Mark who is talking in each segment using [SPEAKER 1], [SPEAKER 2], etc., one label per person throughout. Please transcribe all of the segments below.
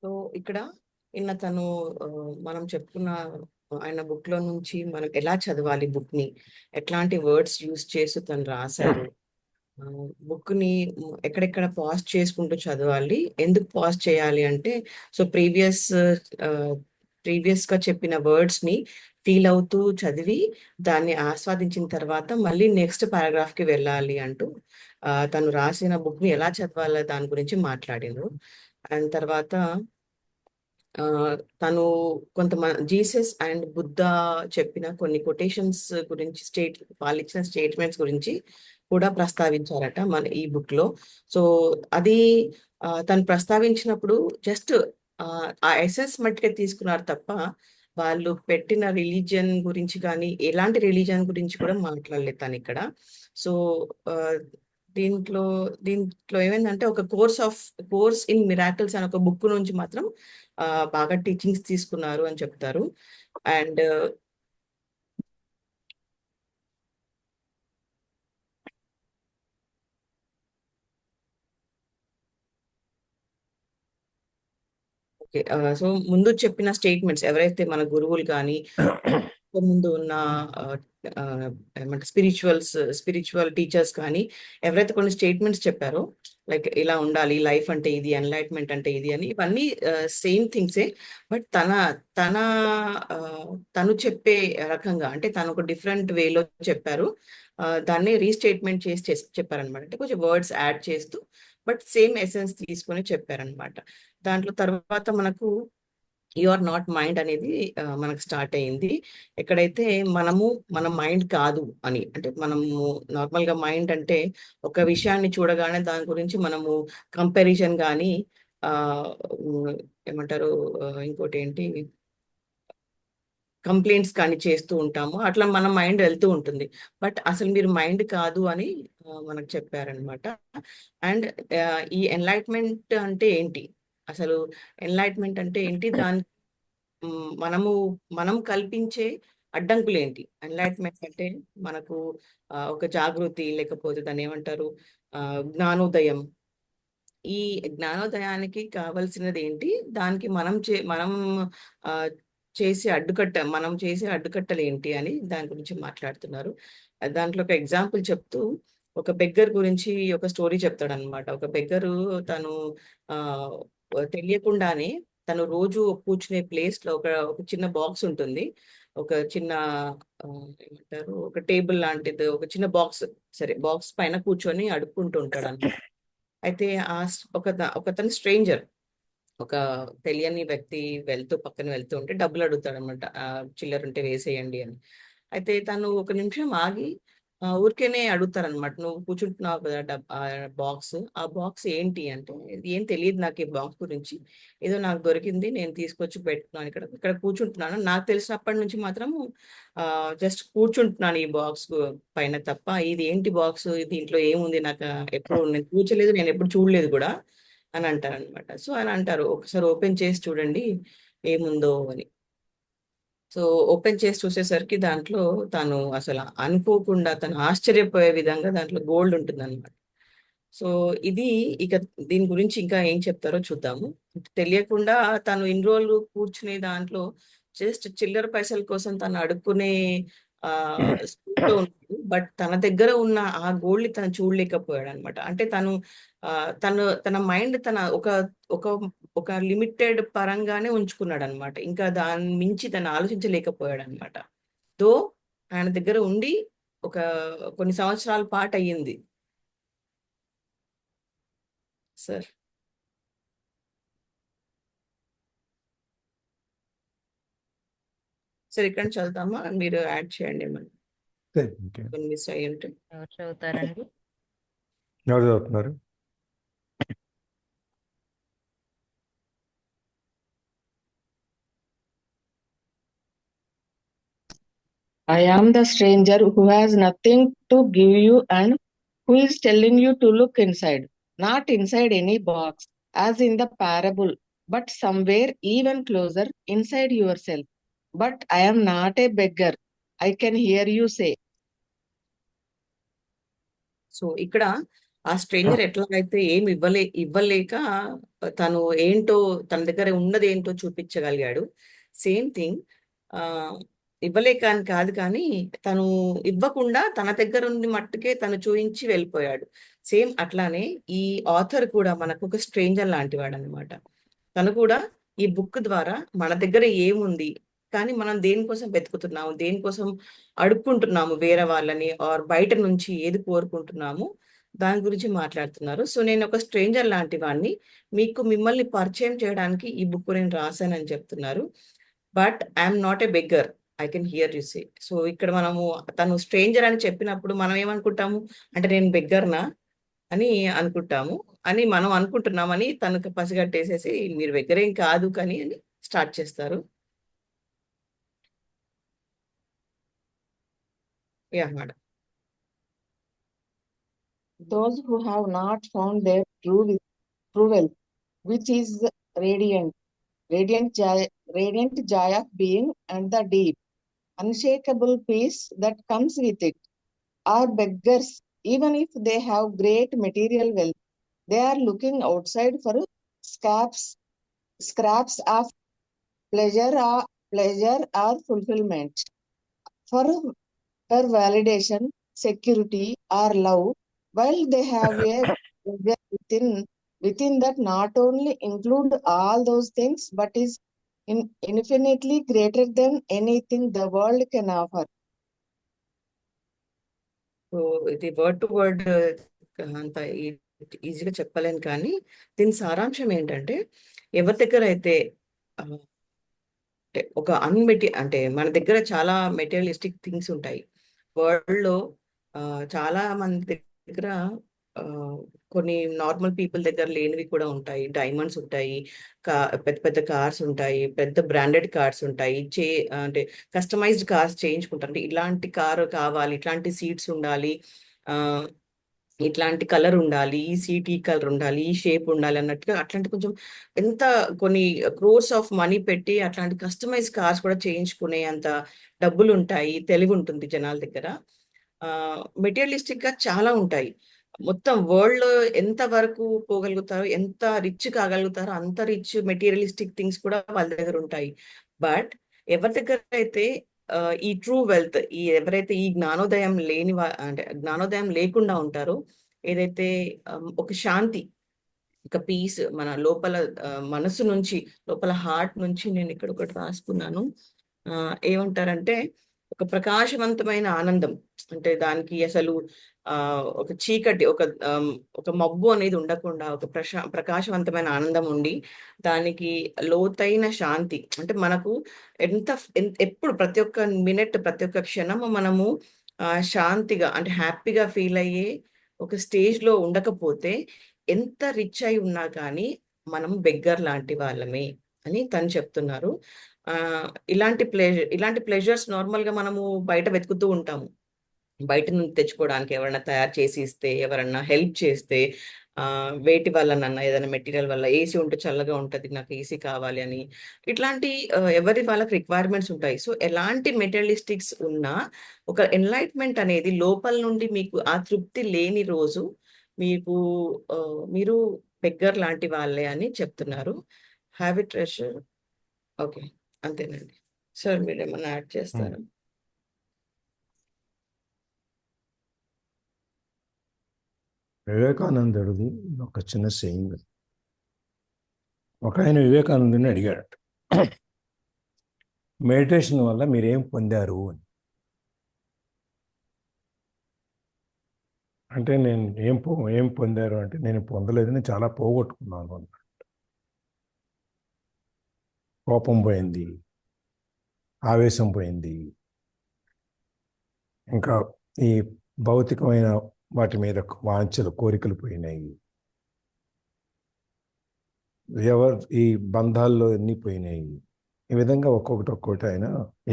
[SPEAKER 1] So ఇక్కడ తను మనం చెప్పుకున్న ఆయన బుక్ లో నుంచి మనం ఎలా చదవాలి బుక్ ని, ఎట్లాంటి వర్డ్స్ యూస్ చేసి తను రాశారు, బుక్ ని ఎక్కడెక్కడ పాజ్ చేసుకుంటూ చదవాలి, ఎందుకు పాజ్ చేయాలి అంటే సో ప్రీవియస్ గా చెప్పిన వర్డ్స్ ని ఫీల్ అవుతూ చదివి దాన్ని ఆస్వాదించిన తర్వాత మళ్ళీ నెక్స్ట్ పారాగ్రాఫ్ కి వెళ్ళాలి అంటూ తను రాసిన బుక్ ని ఎలా చదవాలో దాని గురించి మాట్లాడిండ్రు. అండ్ తర్వాత ఆ, తను జీసస్ అండ్ బుద్ధ చెప్పిన కొన్ని కొటేషన్స్ గురించి వాళ్ళు ఇచ్చిన స్టేట్మెంట్స్ గురించి కూడా ప్రస్తావించారట మన ఈ బుక్ లో. సో అది తను ప్రస్తావించినప్పుడు జస్ట్ ఆ ఎసెన్స్ మట్టుకే తీసుకున్నారు తప్ప వాళ్ళు పెట్టిన రిలీజియన్ గురించి కానీ ఎలాంటి రిలీజియన్ గురించి కూడా మాట్లాడలేదు తను ఇక్కడ. సో ఆ, దీంట్లో దీంట్లో ఏమైందంటే ఒక కోర్స్ ఇన్ మిరాకిల్స్ అనే ఒక బుక్ నుంచి మాత్రం ఆ, బాగా టీచింగ్స్ తీసుకున్నారు అని చెప్తారు. అండ్ ఓకే, సో ముందు చెప్పిన స్టేట్మెంట్స్ ఎవరైతే మన గురువులు కానీ ముందు ఉన్న ఆ, ఆ, ఏమంటే స్పిరిచువల్ టీచర్స్ కానీ ఎవరైతే కొన్ని స్టేట్మెంట్స్ చెప్పారో, లైక్ ఇలా ఉండాలి, లైఫ్ అంటే ఇది, ఎన్లైట్మెంట్ అంటే ఇది అని, ఇవన్నీ సేమ్ థింగ్సే. బట్ తన ఆ, తను చెప్పే రకంగా అంటే తను ఒక డిఫరెంట్ వేలో చెప్పారు. దాన్ని రీస్టేట్మెంట్ చేసి చెప్పారనమాట. అంటే కొంచెం వర్డ్స్ యాడ్ చేస్తూ బట్ సేమ్ ఎసెన్స్ తీసుకొని చెప్పారనమాట. దాంట్లో తర్వాత మనకు యు ఆర్ నాట్ మైండ్ అనేది మనకు స్టార్ట్ అయ్యింది. ఎక్కడైతే మన మైండ్ కాదు అని, అంటే మనము నార్మల్ గా మైండ్ అంటే ఒక విషయాన్ని చూడగానే దాని గురించి మనము కంపారిజన్ కానీ ఆ ఉమ్, ఏమంటారు, ఇంకోటి ఏంటి, కంప్లైంట్స్ కానీ చేస్తూ ఉంటాము. అట్లా మన మైండ్ వెళ్తూ ఉంటుంది. బట్ అసలు మీరు మైండ్ కాదు అని మనకు చెప్పారనమాట. అండ్ ఈ ఎన్లైట్మెంట్ అంటే ఏంటి, అసలు ఎన్లైట్మెంట్ అంటే ఏంటి, దాని మనము మనం కల్పించే అడ్డంకులు ఏంటి. ఎన్లైట్మెంట్ అంటే మనకు ఒక జాగృతి, లేకపోతే దాన్ని ఏమంటారు, జ్ఞానోదయం. ఈ జ్ఞానోదయానికి కావలసినది ఏంటి, దానికి మనం ఆ, మనం చేసే అడ్డుకట్టలు ఏంటి అని దాని గురించి మాట్లాడుతున్నారు. దాంట్లో ఒక ఎగ్జాంపుల్ చెప్తూ ఒక బెగ్గర్ గురించి ఒక స్టోరీ చెప్తాడు అనమాట. ఒక బెగ్గరు తను ఆ తెలియకుండానే తను రోజు కూర్చునే ప్లేస్ లో ఒక చిన్న బాక్స్ ఉంటుంది. ఒక చిన్న ఆ, ఏమంటారు, ఒక టేబుల్ లాంటిది, ఒక చిన్న బాక్స్, సరే బాక్స్ పైన కూర్చొని అడుక్కుంటూ ఉంటాడు అనమాట. అయితే ఒకతను స్ట్రేంజర్, ఒక తెలియని వ్యక్తి పక్కన వెళ్తూ ఉంటే డబ్బులు అడుగుతాడు అనమాట, చిల్లర ఉంటే వేసేయండి అని. అయితే తను ఒక నిమిషం ఆగి ఊరికేనే అడుగుతారనమాట, నువ్వు కూర్చుంటున్నావు కదా ఆ బాక్స్ ఏంటి అంటే, "ఇది ఏం తెలియదు నాకు ఈ బాక్స్ గురించి, ఏదో నాకు దొరికింది, నేను తీసుకొచ్చి పెట్టుకున్నాను, ఇక్కడ ఇక్కడ కూర్చుంటున్నాను, నాకు తెలిసినప్పటి నుంచి మాత్రం జస్ట్ కూర్చుంటున్నాను ఈ బాక్స్ పైన తప్ప, ఇది ఏంటి బాక్స్, దీంట్లో ఏముంది, నాకు ఎప్పుడు నేను కూర్చోలేదు, నేను ఎప్పుడు చూడలేదు కూడా" అని అంటారు అనమాట. సో అని అంటారు, ఒకసారి ఓపెన్ చేసి చూడండి ఏముందో అని. సో ఓపెన్ చేసి చూసేసరికి దాంట్లో తను అసలు అనుకోకుండా తను ఆశ్చర్యపోయే విధంగా దాంట్లో గోల్డ్ ఉంటుంది అనమాట. సో ఇది ఇక దీని గురించి ఇంకా ఏం చెప్తారో చూద్దాము. తెలియకుండా తను ఇన్ని రోజులు కూర్చునే దాంట్లో జస్ట్ చిల్లర పైసల కోసం తను అడుక్కునే ఆ స్థితిలో ఉన్నాడు. బట్ తన దగ్గర ఉన్న ఆ గోల్డ్ ని తను చూడలేకపోయాడు అనమాట. అంటే ఆ, తన మైండ్ ఒక ఒక లిమిటెడ్ పరంగానే ఉంచుకున్నాడు అనమాట. ఇంకా దాని మించి తను ఆలోచించలేకపోయాడు అనమాట. తో ఆయన దగ్గర ఉండి ఒక కొన్ని సంవత్సరాల పాటు అయ్యింది. సార్, సార్ ఇక్కడ నుంచి చదువుతామా, మీరు యాడ్ చేయండి మరి
[SPEAKER 2] సరే, ఓకే.
[SPEAKER 1] కొన్ని మిస్ అయ్యి ఉంటే.
[SPEAKER 3] ఎవరు చదువుతారండి?
[SPEAKER 2] ఎవరు చదువుతున్నారు?
[SPEAKER 4] I am the stranger who has nothing to give you and who is telling you to look inside, not inside any box, as in the parable, but somewhere even closer inside yourself. But I am not a beggar, I can hear you say.
[SPEAKER 1] So ఇక్కడ ఆ stranger ఎట్లాగైతే ఏమి ఇవ్వలేక తను ఏంటో తన దగ్గర ఉన్నది ఏంటో చూపించగలిగాడు. Same thing. ఆ ఇవ్వలేక అని కాదు కానీ తను ఇవ్వకుండా తన దగ్గర ఉంది మట్టుకే తను చూయించి వెళ్ళిపోయాడు. సేమ్ అట్లానే ఈ ఆథర్ కూడా మనకు ఒక స్ట్రేంజర్ లాంటి వాడు అనమాట. తను కూడా ఈ బుక్ ద్వారా మన దగ్గర ఏముంది, కానీ మనం దేనికోసం వెతుకుతున్నాము, దేనికోసం అడుక్కుంటున్నాము వేరే వాళ్ళని, ఆర్ బయట నుంచి ఏది కోరుకుంటున్నాము, దాని గురించి మాట్లాడుతున్నారు. సో నేను ఒక స్ట్రేంజర్ లాంటి వాడిని, మిమ్మల్ని పరిచయం చేయడానికి ఈ బుక్ నేను రాశానని చెప్తున్నారు. But I'm not a beggar, I can hear you say. So ఇక్కడ మనము తను స్ట్రేంజర్ అని చెప్పినప్పుడు మనం ఏమనుకుంటాము అంటే నేను బెగ్గర్నా అని అనుకుంటాము అని మనం అనుకుంటున్నామని తనకు పసిగట్టేసేసి మీరు బెగ్గరేం కాదు కానీ అని స్టార్ట్ చేస్తారు. Yeah madam.
[SPEAKER 4] Those who have not found their true wealth, which is radiant, radiant joy of being and the deep, unshakable peace that comes with it, are beggars. Even if they have great material wealth, they are looking outside for scraps of pleasure or fulfillment, for validation, security, or love, while they have a pleasure within that not only include all those things, but is infinitely greater than anything the world can offer.
[SPEAKER 1] So ఇది word to word అంత ఈజీగా చెప్పలేను కానీ దీని సారాంశం ఏంటంటే ఎవరి దగ్గర అయితే ఆ, అంటే ఒక అంటే మన దగ్గర చాలా మెటీరియలిస్టిక్ థింగ్స్ ఉంటాయి వరల్డ్ లో. చాలా మంది దగ్గర ఆ, కొన్ని నార్మల్ పీపుల్ దగ్గర లేనివి కూడా ఉంటాయి. డైమండ్స్ ఉంటాయి, పెద్ద పెద్ద కార్స్ ఉంటాయి, పెద్ద బ్రాండెడ్ కార్స్ ఉంటాయి, అంటే కస్టమైజ్డ్ కార్స్ చేయించుకుంటారు. అంటే ఇలాంటి కారు కావాలి, ఇట్లాంటి సీట్స్ ఉండాలి, ఆ ఇట్లాంటి కలర్ ఉండాలి, ఈ సీట్ ఈ కలర్ ఉండాలి, ఈ షేప్ ఉండాలి అన్నట్టుగా అట్లాంటి కొంచెం ఎంత కొన్ని క్రోర్స్ ఆఫ్ మనీ పెట్టి అట్లాంటి కస్టమైజ్ కార్స్ కూడా చేయించుకునే అంత డబ్బులు ఉంటాయి, తెలివి ఉంటుంది జనాల దగ్గర. మెటీరియలిస్టిక్ గా చాలా ఉంటాయి. మొత్తం వరల్డ్ లో ఎంత వరకు పోగలుగుతారో, ఎంత రిచ్ కాగలుగుతారో అంత రిచ్ మెటీరియలిస్టిక్ థింగ్స్ కూడా వాళ్ళ దగ్గర ఉంటాయి. బట్ ఎవరి దగ్గర అయితే ఈ ట్రూ వెల్త్, ఎవరైతే ఈ జ్ఞానోదయం అంటే జ్ఞానోదయం లేకుండా ఉంటారో, ఏదైతే ఒక శాంతి, ఒక పీస్ మన లోపల మనసు నుంచి, లోపల హార్ట్ నుంచి, నేను ఇక్కడ ఒకటి రాసుకున్నాను. ఏమంటారంటే ఒక ప్రకాశవంతమైన ఆనందం. అంటే దానికి అసలు ఒక చీకటి, ఒక మబ్బు అనేది ఉండకుండా ఒక ప్రకాశవంతమైన ఆనందం ఉండి, దానికి లోతైన శాంతి. అంటే మనకు ఎప్పుడు ప్రతి ఒక్క మినిట్, ప్రతి ఒక్క క్షణము మనము శాంతిగా అంటే హ్యాపీగా ఫీల్ అయ్యే ఒక స్టేజ్ లో ఉండకపోతే ఎంత రిచ్ అయి ఉన్నా కానీ మనం బెగ్గర్ లాంటి వాళ్ళమే అని తను చెప్తున్నారు. ఇలాంటి ప్లెజర్స్ నార్మల్ గా మనము బయట వెతుకుతూ ఉంటాము. బయట నుంచి తెచ్చుకోవడానికి ఎవరైనా తయారు చేసి ఇస్తే, ఎవరన్నా హెల్ప్ చేస్తే, వేటి వల్లనన్నా, ఏదైనా మెటీరియల్ వల్ల, ఏసీ ఉంటే చల్లగా ఉంటది, నాకు ఏసీ కావాలి అని, ఇట్లాంటి ఎవరి వాళ్ళకి రిక్వైర్మెంట్స్ ఉంటాయి. సో ఎలాంటి మెటీరియలిస్టిక్స్ ఉన్నా ఒక ఎన్లైట్మెంట్ అనేది లోపల నుండి మీకు ఆ తృప్తి లేని రోజు మీకు మీరు బెగ్గర్ లాంటి వాళ్ళే అని చెప్తున్నారు. Have it treasure. ఓకే, అంతేనండి సార్. మీరు ఏమన్నా యాడ్ చేస్తారా?
[SPEAKER 2] వివేకానందుడిది ఒక చిన్న సెయింగ్. ఒక ఆయన వివేకానందుని అడిగాడట, మెడిటేషన్ వల్ల మీరేం పొందారు అని. అంటే నేను ఏం పొందారు అంటే, నేను పొందలేదు, నేను చాలా పోగొట్టుకున్నాను అన్న. కోపం పోయింది, ఆవేశం పోయింది, ఇంకా ఈ భౌతికమైన వాటి మీద వాంఛలు, కోరికలు పోయినాయి, ఈ బంధాల్లో అన్నీ పోయినాయి. ఈ విధంగా ఒక్కొక్కటి ఆయన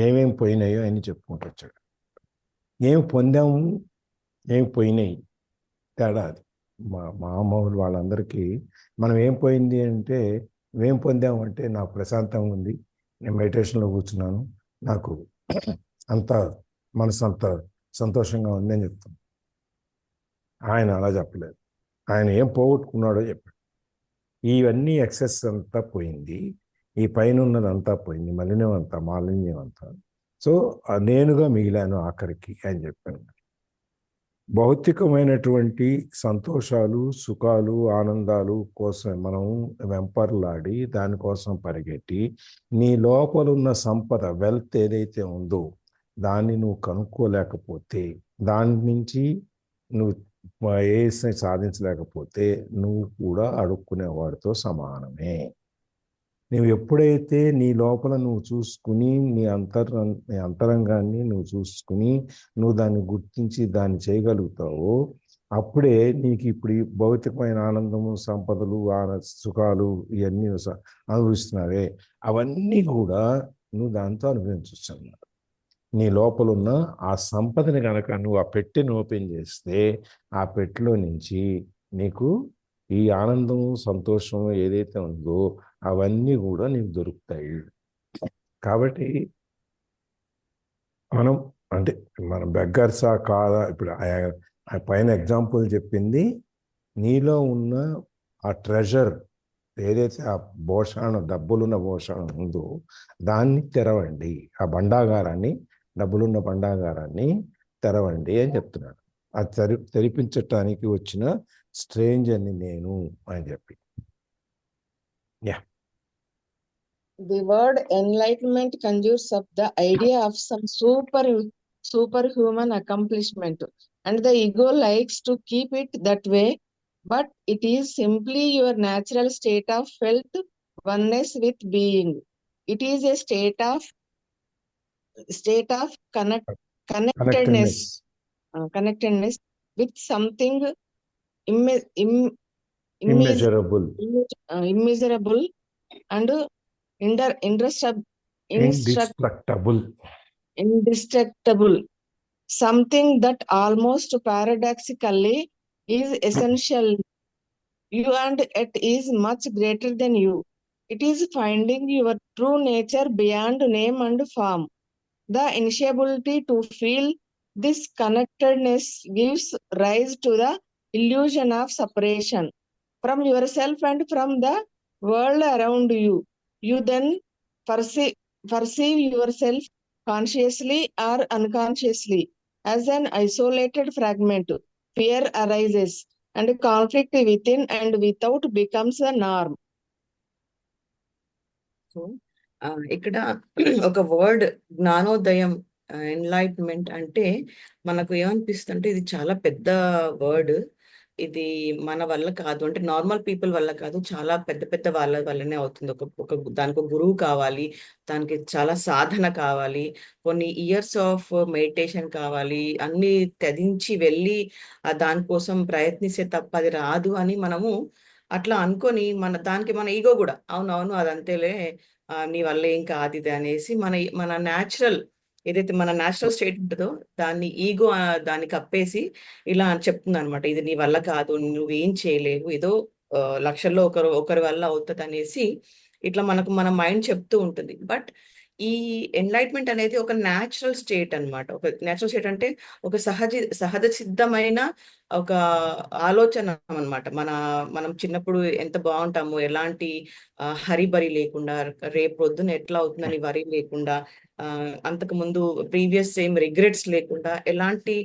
[SPEAKER 2] ఏమేమి పోయినాయో అని చెప్పుకుంటూ వచ్చాడు. ఏమి పొందాము, ఏమి పోయినాయి, తేడా అది. మామూలు వాళ్ళందరికీ మనం ఏం పోయింది అంటే, ఏం పొందాము అంటే, నాకు ప్రశాంతంగా ఉంది, నేను మెడిటేషన్లో కూర్చున్నాను, నాకు అంత మనసు అంత సంతోషంగా ఉంది అని చెప్తాను. ఆయన అలా చెప్పలేదు. ఆయన ఏం పోగొట్టుకున్నాడో చెప్పాడు. ఇవన్నీ ఎక్సెస్ అంతా పోయింది, ఈ పైన ఉన్నదంతా పోయింది, మలినం అంతా, మాలిన్యం అంతా. సో నేనుగా మిగిలాను ఆఖరికి అని చెప్పాను. భౌతికమైనటువంటి సంతోషాలు, సుఖాలు, ఆనందాలు కోసం మనం వెంపర్లాడి దానికోసం పరిగెట్టి నీ లోపలున్న సంపద, వెల్త్ ఏదైతే ఉందో దాన్ని నువ్వు కనుక్కోలేకపోతే, దాని నుంచి నువ్వు ఏసి సాధించలేకపోతే నువ్వు కూడా అడుక్కునేవాడితో సమానమే. నువ్వు ఎప్పుడైతే నీ లోపల నువ్వు చూసుకుని నీ అంతరంగాన్ని నువ్వు చూసుకుని నువ్వు దాన్ని గుర్తించి దాన్ని చేయగలుగుతావో అప్పుడే నీకు ఇప్పుడు ఈ భౌతికమైన ఆనందము, సంపదలు, సుఖాలు ఇవన్నీ అనుభవిస్తున్నావే అవన్నీ కూడా నువ్వు దాంతో అనుభవించవచ్చు అన్నమాట. నీ లోపల ఉన్న ఆ సంపదని కనుక నువ్వు ఆ పెట్టెను ఓపెన్ చేస్తే ఆ పెట్టెలో నుంచి నీకు ఈ ఆనందము, సంతోషము ఏదైతే ఉందో అవన్నీ కూడా నీకు దొరుకుతాయి. కాబట్టి మనం అంటే మన బెగ్గర్సా కాదా, ఇప్పుడు ఆ పైన ఎగ్జాంపుల్ చెప్పింది నీలో ఉన్న ఆ ట్రెజర్ ఏదైతే ఆ భూషణం, డబ్బులున్న భూషణం ఉందో దాన్ని తెరవండి, ఆ భండాగారాన్ని, డబ్బులున్న భండాగారాన్ని తెరవండి అని చెప్తున్నాడు. అది తెరిపించటానికి వచ్చిన స్ట్రేంజర్ని నేను అని చెప్పి.
[SPEAKER 4] The word enlightenment conjures up the idea of some superhuman accomplishment, and the ego likes to keep it that way, but it is simply your natural state of felt oneness with being. It is a state of connectedness,
[SPEAKER 2] connectedness,
[SPEAKER 4] with something
[SPEAKER 2] immeasurable,
[SPEAKER 4] immeasurable and indestructible, something that almost paradoxically is essential you and it is much greater than you. It is finding your true nature beyond name and form. The inability to feel this connectedness gives rise to the illusion of separation from yourself and from the world around you. You then perceive yourself consciously or unconsciously as an isolated fragment. Fear arises and conflict within and without becomes the norm.
[SPEAKER 1] So ఇక్కడ ఒక word జ్ఞానోదయం, enlightenment అంటే మనకు ఏమనిపిస్తుంది అంటే ఇది చాలా పెద్ద వర్డ్, ఇది మన వల్ల కాదు, అంటే నార్మల్ పీపుల్ వల్ల కాదు, చాలా పెద్ద పెద్ద వాళ్ళ వల్లనే అవుతుంది. దానికి ఒక గురువు కావాలి, దానికి చాలా సాధన కావాలి, కొన్ని ఇయర్స్ ఆఫ్ మెడిటేషన్ కావాలి, అన్ని త్యజించి వెళ్ళి దానికోసం ప్రయత్నిస్తే తప్ప అది రాదు అని మనము అట్లా అనుకొని దానికి మన ఈగో కూడా అవునవును అదంతేలే, నీ వల్ల ఏం కాదు ఇది అనేసి మన న్యాచురల్ ఏదైతే మన న్యాచురల్ స్టేట్ ఉంటుందో దాన్ని ఈగో దాన్ని కప్పేసి ఇలా చెప్తుంది అనమాట, ఇది నీ వల్ల కాదు, నువ్వేం చేయలేవు, ఏదో లక్షల్లో ఒకరి వల్ల అవుతుంది అనేసి ఇట్లా మన మైండ్ చెప్తూ ఉంటుంది. బట్ ఈ ఎన్లైట్మెంట్ అనేది ఒక న్యాచురల్ స్టేట్ అన్నమాట. ఒక న్యాచురల్ స్టేట్ అంటే ఒక సహజ సిద్ధమైన ఒక ఆలోచన అన్నమాట. మనం చిన్నప్పుడు ఎంత బాగుంటాము, ఎలాంటి హరిబరి లేకుండా, రేపు పొద్దున ఎట్లా అవుతుందని వరి లేకుండా, అంతకు ముందు ప్రీవియస్ సేమ్ రిగ్రెట్స్ లేకుండా ఎలాంటి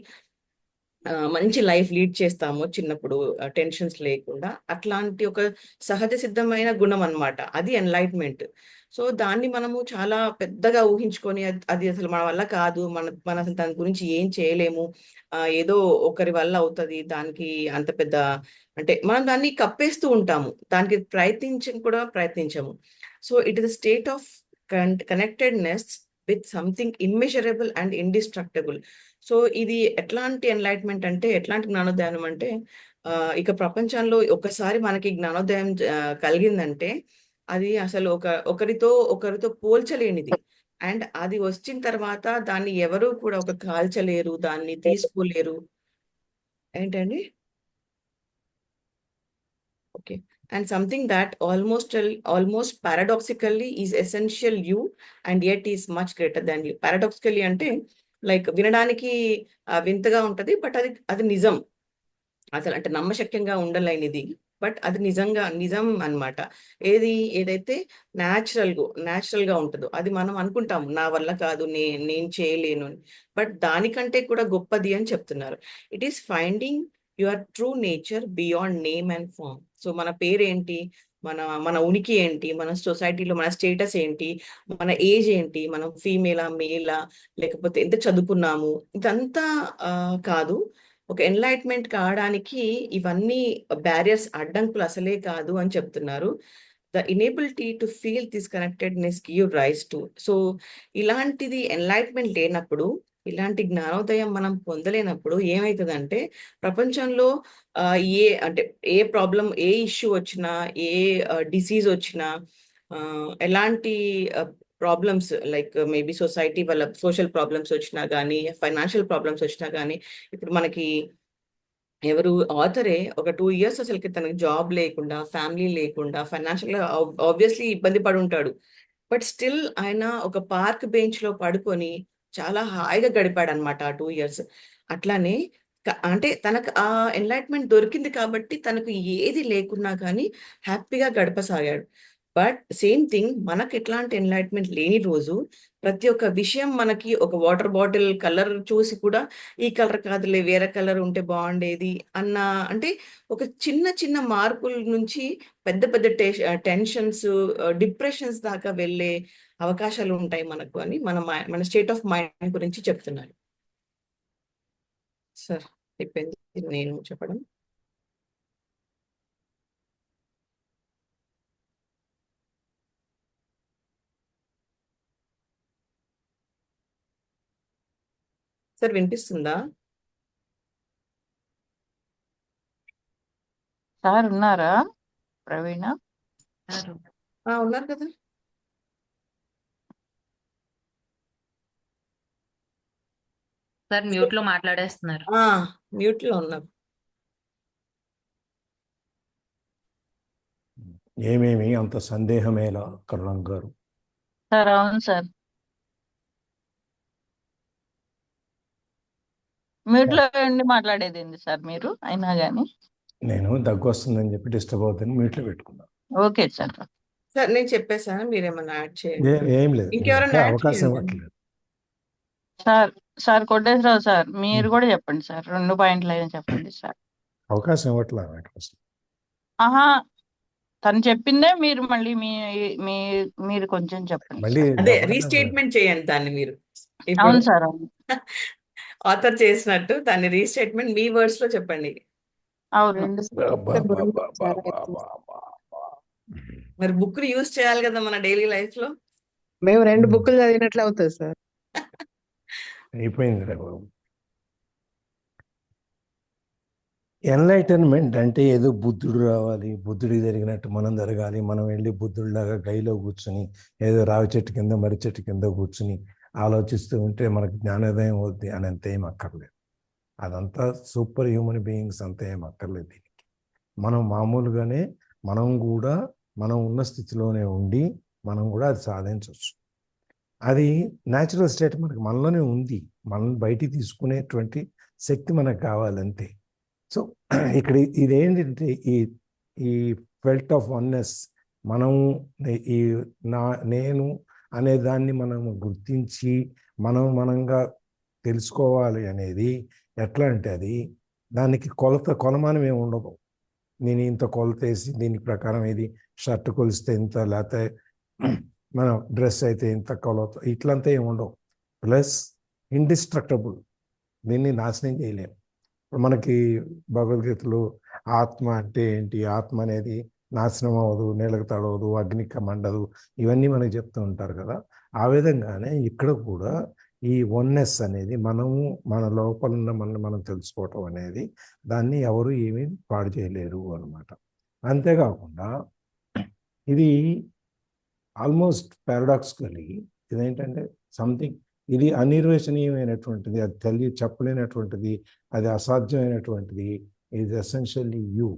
[SPEAKER 1] మంచి లైఫ్ లీడ్ చేస్తాము చిన్నప్పుడు, టెన్షన్స్ లేకుండా, అట్లాంటి ఒక సహజ సిద్ధమైన గుణం అన్నమాట, అది ఎన్లైట్మెంట్. సో దాన్ని మనము చాలా పెద్దగా ఊహించుకొని అది అసలు మన వల్ల కాదు, మన అసలు దాని గురించి ఏం చేయలేము, ఏదో ఒకరి వల్ల అవుతుంది, దానికి అంత పెద్ద అంటే మనం దాన్ని కప్పేస్తూ ఉంటాము, దానికి ప్రయత్నించము. So it is state of connectedness with something immeasurable and indestructible. So ఇది ఎట్లాంటి ఎన్లైట్మెంట్ అంటే, ఎట్లాంటి జ్ఞానోదయం అంటే, ఇక ప్రపంచంలో ఒకసారి మనకి జ్ఞానోదయం కలిగిందంటే అది అసలు ఒకరితో పోల్చలేనిది. అండ్ అది వచ్చిన తర్వాత దాన్ని ఎవరు కూడా కాల్చలేరు, దాన్ని తీసుకోలేరు. ఏంటండి? Okay. And something that almost paradoxically is essential you and yet is much greater than you. Paradoxically అంటే లైక్ వినడానికి వింతగా ఉంటది, బట్ అది నిజం. అసలు అంటే నమ్మశక్యంగా ఉండలేనిది, బట్ అది నిజం అన్నమాట. ఏదైతే న్యాచురల్ గా ఉంటుందో అది మనం అనుకుంటాము నా వల్ల కాదు, నేను చేయలేను అని. బట్ దానికంటే కూడా గొప్పది అని చెప్తున్నారు. It is finding your true nature beyond name and form. So మన పేరేంటి, మన మన ఉనికి ఏంటి, మన సొసైటీలో మన స్టేటస్ ఏంటి, మన ఏజ్ ఏంటి, మనం ఫీమేలా మేలా, లేకపోతే ఎంత చదువుకున్నాము, ఇదంతా కాదు. ఒక ఎన్లైట్మెంట్ కావడానికి ఇవన్నీ బ్యారియర్స్, అడ్డంకులు అసలే కాదు అని చెప్తున్నారు. The inability to feel this connectedness give rise to. So ఇలాంటిది ఎన్లైట్మెంట్ లేనప్పుడు, ఇలాంటి జ్ఞానోదయం మనం పొందలేనప్పుడు ఏమవుతుందంటే ప్రపంచంలో ఆ, అంటే ఏ ప్రాబ్లం, ఏ ఇష్యూ వచ్చినా, ఏ డిసీజ్ వచ్చినా, ఆ, ఎలాంటి ప్రాబ్లమ్స్ లైక్ మేబీ సొసైటీ వల్ల సోషల్ ప్రాబ్లమ్స్ వచ్చినా కానీ, ఫైనాన్షియల్ ప్రాబ్లమ్స్ వచ్చినా కానీ, ఇప్పుడు మనకి ఎవరు ఆథరే ఒక 2 ఇయర్స్ అసలుకి తనకి జాబ్ లేకుండా, ఫ్యామిలీ లేకుండా, ఫైనాన్షియల్ గా ఆబ్వియస్లీ ఇబ్బంది పడి ఉంటాడు. బట్ స్టిల్ ఆయన ఒక పార్క్ బెంచ్ లో పడుకొని చాలా హాయిగా గడిపాడు అనమాట ఆ 2 ఇయర్స్. అట్లానే అంటే తనకు ఆ ఎన్లైట్మెంట్ దొరికింది కాబట్టి తనకు ఏది లేకున్నా కానీ హ్యాపీగా గడపసాగాడు. బట్ సేమ్ థింగ్ మనకు ఎట్లాంటి ఎన్లైట్మెంట్ లేని రోజు ప్రతి ఒక్క విషయం మనకి ఒక వాటర్ బాటిల్ కలర్ చూసి కూడా ఈ కలర్ కాదులే వేరే కలర్ ఉంటే బాగుండేది అన్న, అంటే ఒక చిన్న చిన్న మార్పుల నుంచి పెద్ద పెద్ద టెన్షన్స్, డిప్రెషన్స్ దాకా వెళ్ళే అవకాశాలు ఉంటాయి మనకు అని మన స్టేట్ ఆఫ్ మైండ్ గురించి చెప్తున్నారు సార్. అయిపోయింది నేను చెప్పడం. సార్ వినిపిస్తుందా?
[SPEAKER 3] సార్ ఉన్నారా ప్రవీణ?
[SPEAKER 1] ఉన్నారు కదా.
[SPEAKER 5] సార్ మ్యూట్ లో మాట్లాడేస్తున్నారు.
[SPEAKER 1] మ్యూట్ లో ఉన్నారు.
[SPEAKER 2] ఏమేమి అంత సందేహమేలా కరుణం గారు?
[SPEAKER 3] సార్ అవును సార్, మ్యూట్ లో ఉండి మాట్లాడేది ఏంది సార్ మీరు అయినా గానీ?
[SPEAKER 2] నేను దగ్గు వస్తుందని చెప్పి డిస్టర్బ్ అవుతుంది మ్యూట్లో పెట్టుకున్నాను.
[SPEAKER 3] Okay sir.
[SPEAKER 1] సార్ నేను చెప్పేసాను, మీరేమన్నా యాడ్ చేయండి.
[SPEAKER 2] ఏం లేదు,
[SPEAKER 1] ఇంకెవరైనా యాడ్
[SPEAKER 2] అవకాశం
[SPEAKER 1] చేయండి.
[SPEAKER 2] ఇవ్వట్లేదు.
[SPEAKER 3] సార్ కోటేశ్వరరావు సార్ మీరు కూడా చెప్పండి సార్, 2 పాయింట్లు అయినా చెప్పండి సార్.
[SPEAKER 2] అవకాశం ఇవ్వట్లేదు నాకు అసలు.
[SPEAKER 3] ఆహా, తను చెప్పిందే మీరు మళ్ళీ మీరు కొంచెం చెప్పండి
[SPEAKER 2] మళ్ళీ
[SPEAKER 3] సార్.
[SPEAKER 1] అదే
[SPEAKER 2] దెబ్బ
[SPEAKER 1] రీస్టేట్మెంట్ చేయండి దాన్ని మీరు.
[SPEAKER 3] అవును సార్ అవును.
[SPEAKER 1] ఆథర్ చేసినట్టు దాన్ని రీస్టేట్మెంట్ మీ వర్డ్స్ లో చెప్పండి.
[SPEAKER 3] అవును
[SPEAKER 1] మరి బుక్ యూజ్ చేయాలి కదా మన డైలీ లైఫ్ లో.
[SPEAKER 4] మేము 2 బుక్కులు చదివినట్లు అవుతుంది సార్.
[SPEAKER 2] అయిపోయింది రా బాబు. ఎన్లైటన్మెంట్ అంటే ఏదో బుద్ధుడు రావాలి, బుద్ధుడికి జరిగినట్టు మనం జరగాలి, మనం వెళ్ళి బుద్ధుడిలాగా గైలో కూర్చుని ఏదో రావి చెట్టు కింద మర్రి చెట్టు కింద కూర్చుని ఆలోచిస్తూ ఉంటే మనకు జ్ఞానోదయం అవుద్ది అని అంత ఏం అక్కర్లేదు. అదంతా సూపర్ హ్యూమన్ బీయింగ్స్ అంత ఏం అక్కర్లేదు దీనికి. మనం మామూలుగానే మనం ఉన్న స్థితిలోనే ఉండి మనం కూడా అది సాధించవచ్చు. అది న్యాచురల్ స్టేట్ మనలోనే ఉంది, మనం బయటికి తీసుకునేటువంటి శక్తి మనకు కావాలంతే. సో ఇక్కడ ఇదేంటంటే ఈ ఫెల్ట్ ఆఫ్ వన్నెస్, మనము ఈ నేను అనే దాన్ని మనము గుర్తించి మనంగా తెలుసుకోవాలి అనేది ఎట్లా అంటే అది దానికి కొలమానం ఏమి ఉండదు. నేను ఇంత కొలత వేసి దీనికి ప్రకారం ఇది షర్ట్ కొలిస్తే ఇంత, లేకపోతే మన డ్రెస్ అయితే ఇంత కొలత, ఇట్లంతా ఏమి ఉండవు. ప్లస్ ఇండిస్ట్రక్టబుల్, దీన్ని నాశనం చేయలేము. మనకి భగవద్గీతలో ఆత్మ అంటే ఏంటి, ఆత్మ అనేది నాశనం అవ్వదు, నీళ్ళకి తడవదు, అగ్నికి మండదు, ఇవన్నీ మనకి చెప్తూ ఉంటారు కదా. ఆ విధంగానే ఇక్కడ కూడా ఈ వన్నెస్ అనేది మన లోపల ఉన్న మనం తెలుసుకోవటం అనేది దాన్ని ఎవరు ఏమీ పాడు చేయలేరు అనమాట. అంతేకాకుండా ఇది ఆల్మోస్ట్ పారాడాక్సికలీ ఇదేంటంటే సంథింగ్, ఇది అనిర్వచనీయమైనటువంటిది, అది చెప్పలేనటువంటిది, అది అసాధ్యమైనటువంటిది. Is essentially you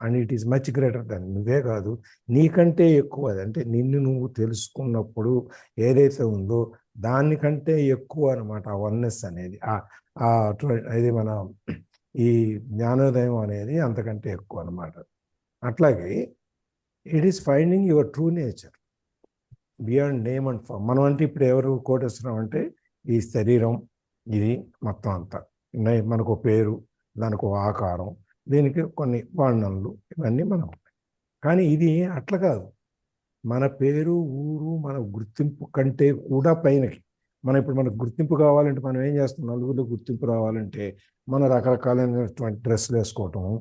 [SPEAKER 2] and it is much greater than. నువ్వే కాదు, నీకంటే ఎక్కువ. అది అంటే నిన్ను నువ్వు తెలుసుకున్నప్పుడు ఏదైతే ఉందో దానికంటే ఎక్కువ అనమాట ఆ వన్నెస్ అనేది. ఇది మన ఈ జ్ఞానోదయం అనేది అంతకంటే ఎక్కువ అన్నమాట. అట్లాగే it is finding your true nature beyond name and form. మనం అంటే ఇప్పుడు ఎవరు కోటేస్తున్నాం అంటే ఈ శరీరం, ఇది మొత్తం అంతా మనకు ఒక పేరు, దానికి ఒక ఆకారం, దీనికి కొన్ని వర్ణనలు, ఇవన్నీ మనం ఉన్నాయి. కానీ ఇది అట్లా కాదు. మన పేరు, ఊరు, మన గుర్తింపు కంటే కూడా పైనకి. ఇప్పుడు మనకు గుర్తింపు కావాలంటే మనం ఏం చేస్తాం? నలుగురిలో గుర్తింపు రావాలంటే మనం రకరకాలైనటువంటి డ్రెస్సులు వేసుకోవటము,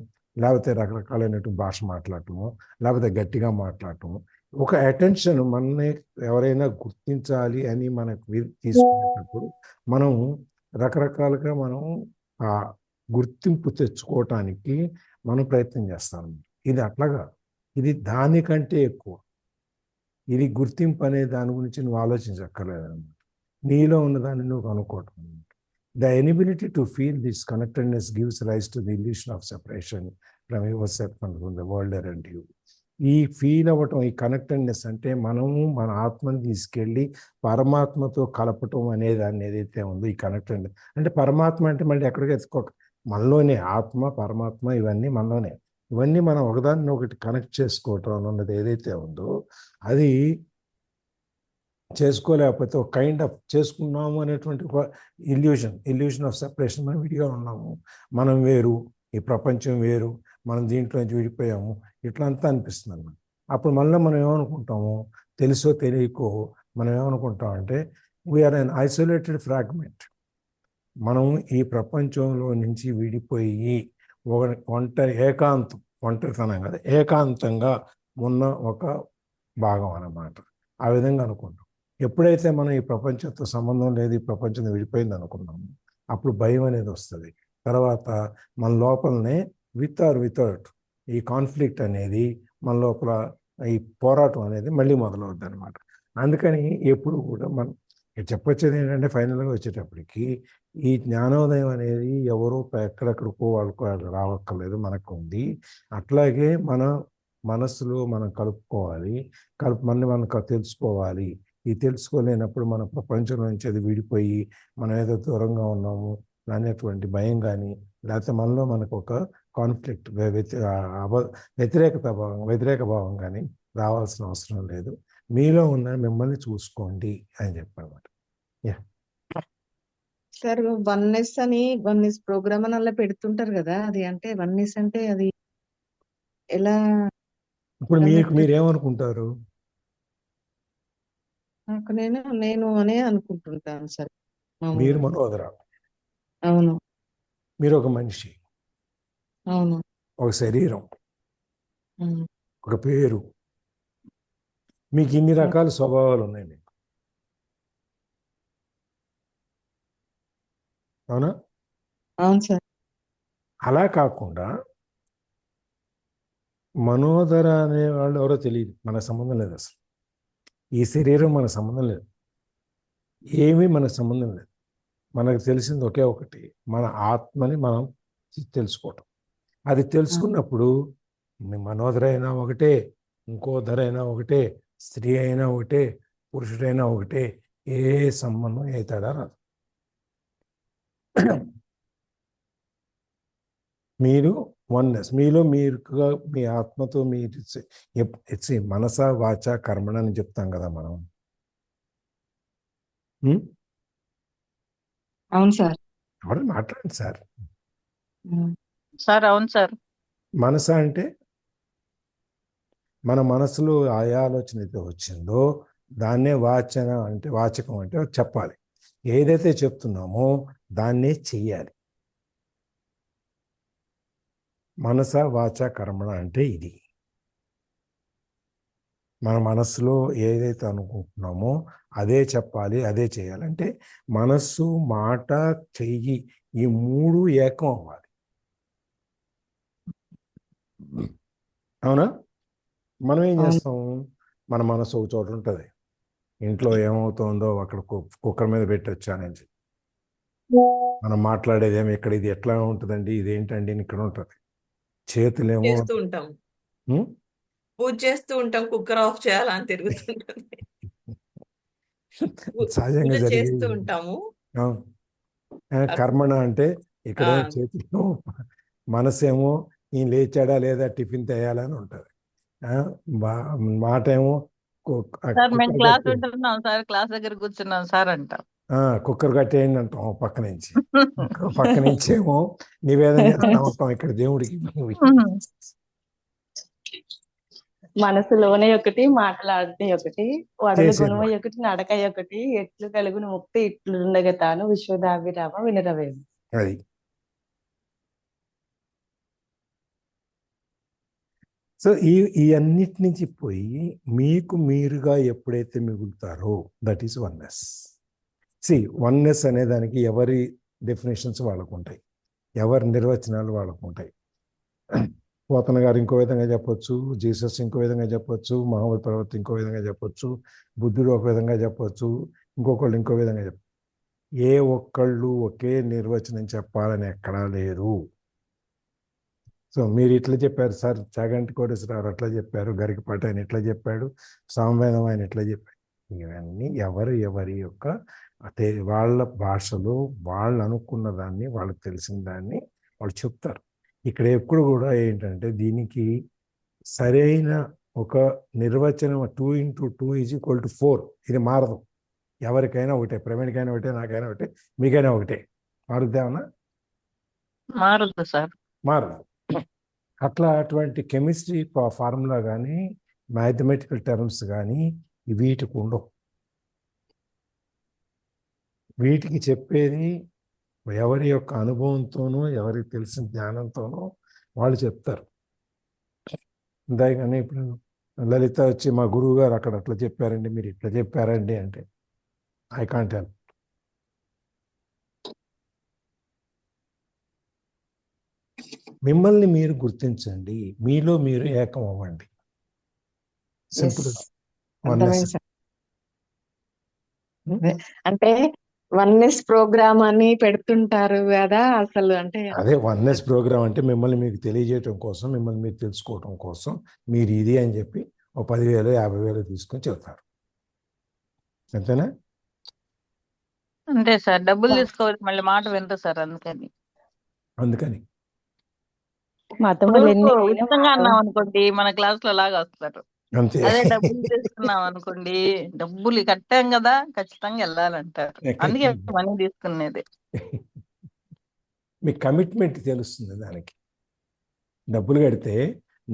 [SPEAKER 2] లేకపోతే రకరకాలైనటువంటి భాష మాట్లాడటము, లేకపోతే గట్టిగా మాట్లాడటము. ఒక అటెన్షన్ మనల్ని ఎవరైనా గుర్తించాలి అని మనకు తీసుకునేటప్పుడు మనం రకరకాలుగా మనం ఆ గుర్తింపు తెచ్చుకోవటానికి మనం ప్రయత్నం చేస్తాం. ఇది అట్లాగా, ఇది దానికంటే ఎక్కువ. ఇది గుర్తింపు అనే దాని గురించి నువ్వు ఆలోచించక్కర్లేదన్నమాట. నీలో ఉన్నదాన్ని నువ్వు కనుక్కోవటం. The ability to feel this connectedness gives rise to the illusion of separation from yourself and from the world around you. ఈ ఫీల్ అవ్వటం, ఈ కనెక్టెడ్నెస్ అంటే మనము మన ఆత్మని తీసుకెళ్ళి పరమాత్మతో కలపటం అనే దాన్ని ఏదైతే ఉందో ఈ కనెక్టెడ్నెస్ అంటే పరమాత్మ అంటే మళ్ళీ ఎక్కడికి ఎత్తుకోక మనలోనే ఆత్మ, పరమాత్మ ఇవన్నీ మనలోనే. ఇవన్నీ మనం ఒకదాన్ని ఒకటి కనెక్ట్ చేసుకోవటం అన్నది ఏదైతే ఉందో అది చేసుకోలేకపోతే ఒక కైండ్ ఆఫ్ చేసుకున్నాము అనేటువంటి ఒక ఇల్యూషన్ ఆఫ్ సెపరేషన్. మనం విడిగా ఉన్నాము, మనం వేరు, ఈ ప్రపంచం వేరు, మనం దీంట్లో నుంచి విడిపోయాము, ఇట్లా అంతా అనిపిస్తుంది అన్నమాట. అప్పుడు మళ్ళీ మనం ఏమనుకుంటాము? తెలుసో తెలియకో మనం ఏమనుకుంటామంటే వీఆర్ అన్ ఐసోలేటెడ్ ఫ్రాగ్మెంట్. మనం ఈ ప్రపంచంలో నుంచి విడిపోయి ఒంటరితనం కదా, ఏకాంతంగా ఉన్న ఒక భాగం అన్నమాట. ఆ విధంగా అనుకుంటాం. ఎప్పుడైతే మనం ఈ ప్రపంచంతో సంబంధం లేదు, ఈ ప్రపంచం విడిపోయింది అనుకున్నాము, అప్పుడు భయం అనేది వస్తుంది. తర్వాత మన లోపలనే విత్ ఆర్ వితౌట్ ఈ కాన్ఫ్లిక్ట్ అనేది మన లోపల, ఈ పోరాటం అనేది మళ్ళీ మొదలవుద్ది అనమాట. అందుకని ఎప్పుడు కూడా మనం చెప్పొచ్చేది ఏంటంటే ఫైనల్గా వచ్చేటప్పటికి ఈ జ్ఞానోదయం అనేది ఎవరో ఎక్కడెక్కడికో వాళ్ళకో రావక్కర్లేదు, మనకు ఉంది. అట్లాగే మన మనస్సులో మనం కలుపుకోవాలి, మనని మనం తెలుసుకోవాలి. ఈ తెలుసుకోలేనప్పుడు మన ప్రపంచం నుంచి అది విడిపోయి మనం ఏదో దూరంగా ఉన్నాము అనేటువంటి భయం కానీ, లేకపోతే మనలో మనకు ఒక కాన్ఫ్లిక్ట్, వ్యతిరేక భావం కానీ రావాల్సిన అవసరం లేదు. మీలో ఉన్న మిమ్మల్ని చూసుకోండి అని చెప్పనమాట.
[SPEAKER 4] సార్ వన్నెస్ ప్రోగ్రామ్ అని అలా పెడుతుంటారు కదా, అది అంటే వన్నెస్ అంటే అది ఎలా?
[SPEAKER 2] ఇప్పుడు మీరేమనుకుంటారు?
[SPEAKER 4] నాకు నేను అనే అనుకుంటుంటాను సార్.
[SPEAKER 2] మీరు మనోదర,
[SPEAKER 4] అవును,
[SPEAKER 2] మీరు ఒక మనిషి,
[SPEAKER 4] అవును,
[SPEAKER 2] ఒక శరీరం,
[SPEAKER 4] అవును.
[SPEAKER 2] ఒక పేరు, మీకు ఇన్ని రకాల స్వభావాలు ఉన్నాయి మీకు, అవునా?
[SPEAKER 4] అవును సార్.
[SPEAKER 2] అలా కాకుండా మనోదర అనే వాళ్ళు ఎవరో తెలియదు, మన సంబంధం లేదు అసలు. ఈ శరీరం మన సంబంధం లేదు, ఏమీ మన సంబంధం లేదు. మనకు తెలిసింది ఒకే ఒకటి, మన ఆత్మని మనం తెలుసుకోవటం. అది తెలుసుకున్నప్పుడు మీ మనోదర అయినా ఒకటే, ఇంకో ధర అయినా ఒకటే, స్త్రీ అయినా ఒకటే, పురుషుడైనా ఒకటే, ఏ సంబంధం ఏ తేడా రాదు. మీరు వన్నెస్, మీలో మీరుగా మీ ఆత్మతో మీరు మనస వాచ కర్మణ అని చెప్తాం కదా మనం.
[SPEAKER 4] అవును సార్.
[SPEAKER 2] ఎవరు మాట్లాడండి సార్.
[SPEAKER 3] సార్ అవును సార్.
[SPEAKER 2] మనస అంటే మన మనసులో ఏ ఆలోచన అయితే వచ్చిందో దాన్నే వాచకం అంటే చెప్పాలి. ఏదైతే చెప్తున్నామో దాన్నే చెయ్యాలి. మనస వాచ కర్మణ అంటే ఇది. మన మనస్సులో ఏదైతే అనుకుంటున్నామో అదే చెప్పాలి, అదే చేయాలంటే మనస్సు, మాట, చెయ్యి ఈ మూడు ఏకం అవ్వాలి. అవునా? మనం ఏం చేస్తాం? మన మనసు ఒక చోట ఉంటుంది, ఇంట్లో ఏమవుతుందో అక్కడ కుక్కర్ మీద పెట్టొచ్చానని మనం మాట్లాడేది ఏమి ఇక్కడ, ఇది ఎట్లా ఉంటుందండి, ఇదేంటండి ఇక్కడ ఉంటుంది. చేతులేమో
[SPEAKER 1] పూజ చేస్తూ ఉంటాం, కుక్కర్ ఆఫ్ చేయాలని తిరుగుతుంటుంది.
[SPEAKER 2] సహజంగా
[SPEAKER 1] చేస్తూ ఉంటాము.
[SPEAKER 2] కర్మణ అంటే ఇక్కడేమో
[SPEAKER 1] ఆ,
[SPEAKER 2] చేతిలో మనసేమో ఈయన లేచాడా లేదా టిఫిన్ తేయాలని ఉంటుంది. మాట ఏమో
[SPEAKER 3] సార్ మేము
[SPEAKER 2] కుక్కర్
[SPEAKER 3] క్లాస్
[SPEAKER 2] కట్టే
[SPEAKER 3] వింటున్నాం సార్, క్లాస్ దగ్గర కూర్చున్నాం సార్ అంటాం.
[SPEAKER 2] కుక్కర్ కట్టేయండి అంటాం ఒక పక్క నుంచి, ఇంకో పక్క నుంచి ఏమో నివేదన చేస్తా ఉంటాం ఇక్కడ దేవుడికి.
[SPEAKER 4] మనసులోనే ఒకటి, మాటలాడితే ఒకటి, వడలు
[SPEAKER 2] చేసేది
[SPEAKER 4] గుణమై ఒకటి, నడకై ఒకటి, ఎట్లు కలుగును ముక్తి ఇట్లుండగ తాను విశ్వదాభిరామ వినరవేము.
[SPEAKER 2] అది. సో ఈ అన్నిటి నుంచి పోయి మీకు మీరుగా ఎప్పుడైతే మిగులుతారో దట్ ఈస్ వన్నెస్. వన్నెస్ అనే దానికి ఎవరి డెఫినేషన్స్ వాళ్ళకు ఉంటాయి, ఎవరి నిర్వచనాలు వాళ్ళకు ఉంటాయి. పోతన గారు ఇంకో విధంగా చెప్పొచ్చు, జీసస్ ఇంకో విధంగా చెప్పొచ్చు, మహమ్మద్ ప్రవక్త ఇంకో విధంగా చెప్పొచ్చు, బుద్ధుడు ఒక విధంగా చెప్పొచ్చు, ఇంకొకళ్ళు ఇంకో విధంగా చెప్పచ్చు. ఏ ఒక్కళ్ళు ఒకే నిర్వచనం చెప్పాలని ఎక్కడా లేదు. సో మీరు ఇట్లా చెప్పారు సార్, చాగంటి కోటేశ్వరరావు అట్లా చెప్పారు, గరికపాటి ఆయన ఇట్లా చెప్పాడు, సామవేదం ఆయన ఇట్లా చెప్పాడు. ఇవన్నీ ఎవరి యొక్క వాళ్ళ భాషలో వాళ్ళు అనుకున్న దాన్ని, వాళ్ళకి తెలిసిన దాన్ని వాళ్ళు చెప్తారు. ఇక్కడ ఎప్పుడు కూడా ఏంటంటే దీనికి సరైన ఒక నిర్వచనం 2x2 = 4 ఇది మారదు. ఎవరికైనా ఒకటే, ప్రవీణ్కైనా ఒకటే, నాకైనా ఒకటే, మీకైనా ఒకటే. మారుద్దామన్నా?
[SPEAKER 3] మారదు సార్.
[SPEAKER 2] మారదు. అట్లా అటువంటి కెమిస్ట్రీ ఫార్ములా కానీ మ్యాథమెటికల్ టర్మ్స్ కానీ వీటికి ఉండవు. వీటికి చెప్పేది ఎవరి యొక్క అనుభవంతోనో, ఎవరికి తెలిసిన జ్ఞానంతోనో వాళ్ళు చెప్తారు. అంతేగాని ఇప్పుడు లలిత వచ్చి మా గురువు గారు అక్కడ అట్లా చెప్పారండి, మీరు ఇట్లా చెప్పారండి అంటే ఐ కాంట్ హెల్ప్. మిమ్మల్ని మీరు గుర్తించండి, మీలో మీరు ఏకం అవ్వండి. సింపుల్.
[SPEAKER 4] అర్థమైంది సార్. అంటే వన్నెస్ ప్రోగ్రామ్ అని పెడుతుంటారు కదా అసలు, అంటే
[SPEAKER 2] అదే వన్నెస్ ప్రోగ్రామ్ అంటే మిమ్మల్ని మీకు తెలియజేయటం కోసం, మిమ్మల్ని మీరు తెలుసుకోవటం కోసం మీరు ఇది అని చెప్పి ఓ 10,000 50,000 తీసుకొని చెప్తారు. అంతేనా?
[SPEAKER 3] అంతే సార్, డబ్బులు తీసుకోవాలి, మళ్ళీ మాట వినరు సార్. అందుకని
[SPEAKER 4] మతములు
[SPEAKER 3] ఇప్పుడు
[SPEAKER 4] ఎన్ని అయినా
[SPEAKER 3] ఉచితంగా అన్నాం అనుకోండి, మన క్లాస్ లో లాగా వస్తారు.
[SPEAKER 2] అంతే.
[SPEAKER 3] అదే డబ్బులు తీసుకున్నాం అనుకోండి, డబ్బులు కట్టాం కదా ఖచ్చితంగా వెళ్ళాలంటారు. అందుకే మనీ తీసుకునేది.
[SPEAKER 2] మీ కమిట్మెంట్ తెలుస్తుంది దానికి. డబ్బులు కడితే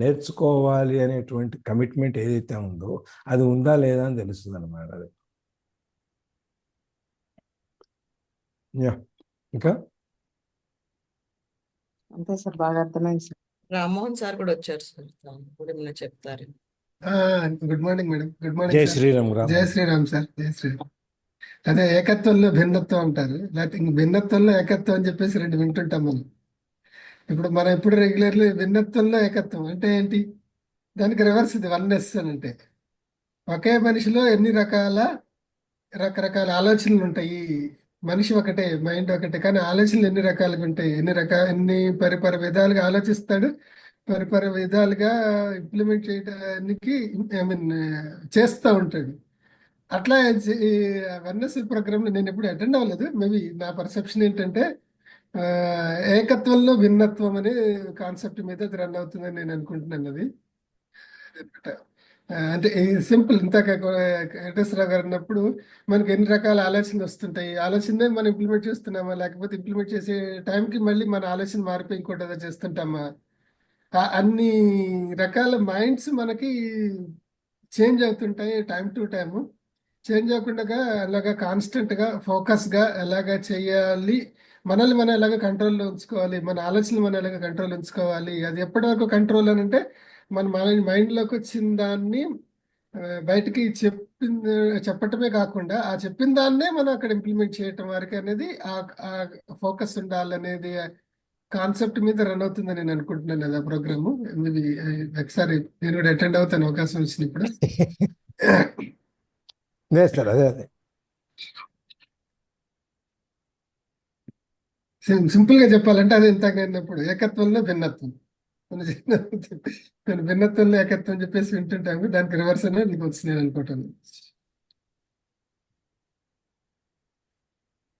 [SPEAKER 2] నేర్చుకోవాలి అనేటువంటి కమిట్మెంట్ ఏదైతే ఉందో అది ఉందా లేదా అని తెలుస్తుంది అన్నమాట. అది ఇంకా
[SPEAKER 4] అంతే సార్, బాగా అర్థమైంది సార్.
[SPEAKER 1] రామ్మోహన్ సార్ కూడా వచ్చారు సార్, కూడా ఏమైనా చెప్తారు.
[SPEAKER 6] Good morning madam. Good morning
[SPEAKER 2] జై
[SPEAKER 6] సార్.
[SPEAKER 2] శ్రీరామ్.
[SPEAKER 6] జై శ్రీరామ్ సార్. జై శ్రీరామ్. అదే ఏకత్వంలో భిన్నత్వం అంటారు, లేకపోతే ఇంక భిన్నత్వంలో ఏకత్వం అని చెప్పేసి రెండు వింటుంటాం మనం. మనం ఎప్పుడు రెగ్యులర్లీ భిన్నత్వంలో ఏకత్వం అంటే ఏంటి, దానికి రివర్స్ ఇది వన్నెస్ అని. అంటే ఒకే మనిషిలో రకరకాల ఆలోచనలు ఉంటాయి. మనిషి ఒకటే, మైండ్ ఒకటే, కానీ ఆలోచనలు ఎన్ని రకాలుగా ఉంటాయి, ఎన్ని పరిపర విధాలుగా ఆలోచిస్తాడు, పరిపర విధాలుగా ఇంప్లిమెంట్ చేయడానికి చేస్తూ ఉంటాడు. అట్లా అవేర్నెస్ ప్రోగ్రామ్ నేను ఎప్పుడు అటెండ్ అవ్వలేదు. మేబీ నా పర్సెప్షన్ ఏంటంటే ఏకత్వంలో భిన్నత్వం అనే కాన్సెప్ట్ మీద అది రన్ అవుతుందని నేను అనుకుంటున్నాను. అది అంటే సింపుల్. ఇంతక వెంకటేశ్వరరావు గారు అన్నప్పుడు మనకి ఎన్ని రకాల ఆలోచనలు వస్తుంటాయి, ఆలోచనే మనం ఇంప్లిమెంట్ చేస్తున్నామా, లేకపోతే ఇంప్లిమెంట్ చేసే టైంకి మళ్ళీ మన ఆలోచన మారిపోయి ఇంకోటి ఏదో చేస్తుంటామా. అన్ని రకాల మైండ్స్ మనకి చేంజ్ అవుతుంటాయి టైం టు టైము. చేంజ్ అవ్వకుండా అలాగా కాన్స్టెంట్గా ఫోకస్గా ఎలాగా చేయాలి, మనల్ని మనం ఎలాగ కంట్రోల్లో ఉంచుకోవాలి, మన ఆలోచనలు మనం ఎలాగ కంట్రోల్ ఉంచుకోవాలి. అది ఎప్పటి వరకు కంట్రోల్ అని అంటే మన మైండ్లోకి వచ్చిన దాన్ని బయటికి చెప్పటమే కాకుండా ఆ చెప్పిన దాన్నే మనం అక్కడ ఇంప్లిమెంట్ చేయటం వరకు అనేది ఆ ఫోకస్ ఉండాలనేది కాన్సెప్ట్ మీద రన్ అవుతుందని నేను అనుకుంటున్నాను. అది ఆ ప్రోగ్రాము. ఒకసారి నేను కూడా అటెండ్ అవుతాను అవకాశం వచ్చినప్పుడు.
[SPEAKER 2] సార్ అదే
[SPEAKER 6] సింపుల్ గా చెప్పాలంటే అదే ఇంతకు అన్నప్పుడు ఏకత్వంలో భిన్నత్వం. నేను భిన్నత్వంలో ఏకత్వం చెప్పేసి వింటుంటాము, దానికి రివర్స్ అనేది నీకు వచ్చి నేను అనుకుంటాను.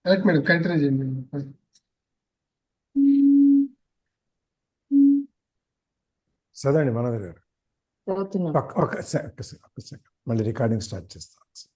[SPEAKER 6] రైట్ మేడం, కంటిన్యూ చేయండి మేడం.
[SPEAKER 2] చదవండి మనోహర్ గారు.
[SPEAKER 4] చదువుతున్నాం.
[SPEAKER 2] ఒక్క సెకండ్ మళ్ళీ రికార్డింగ్ స్టార్ట్ చేస్తాం.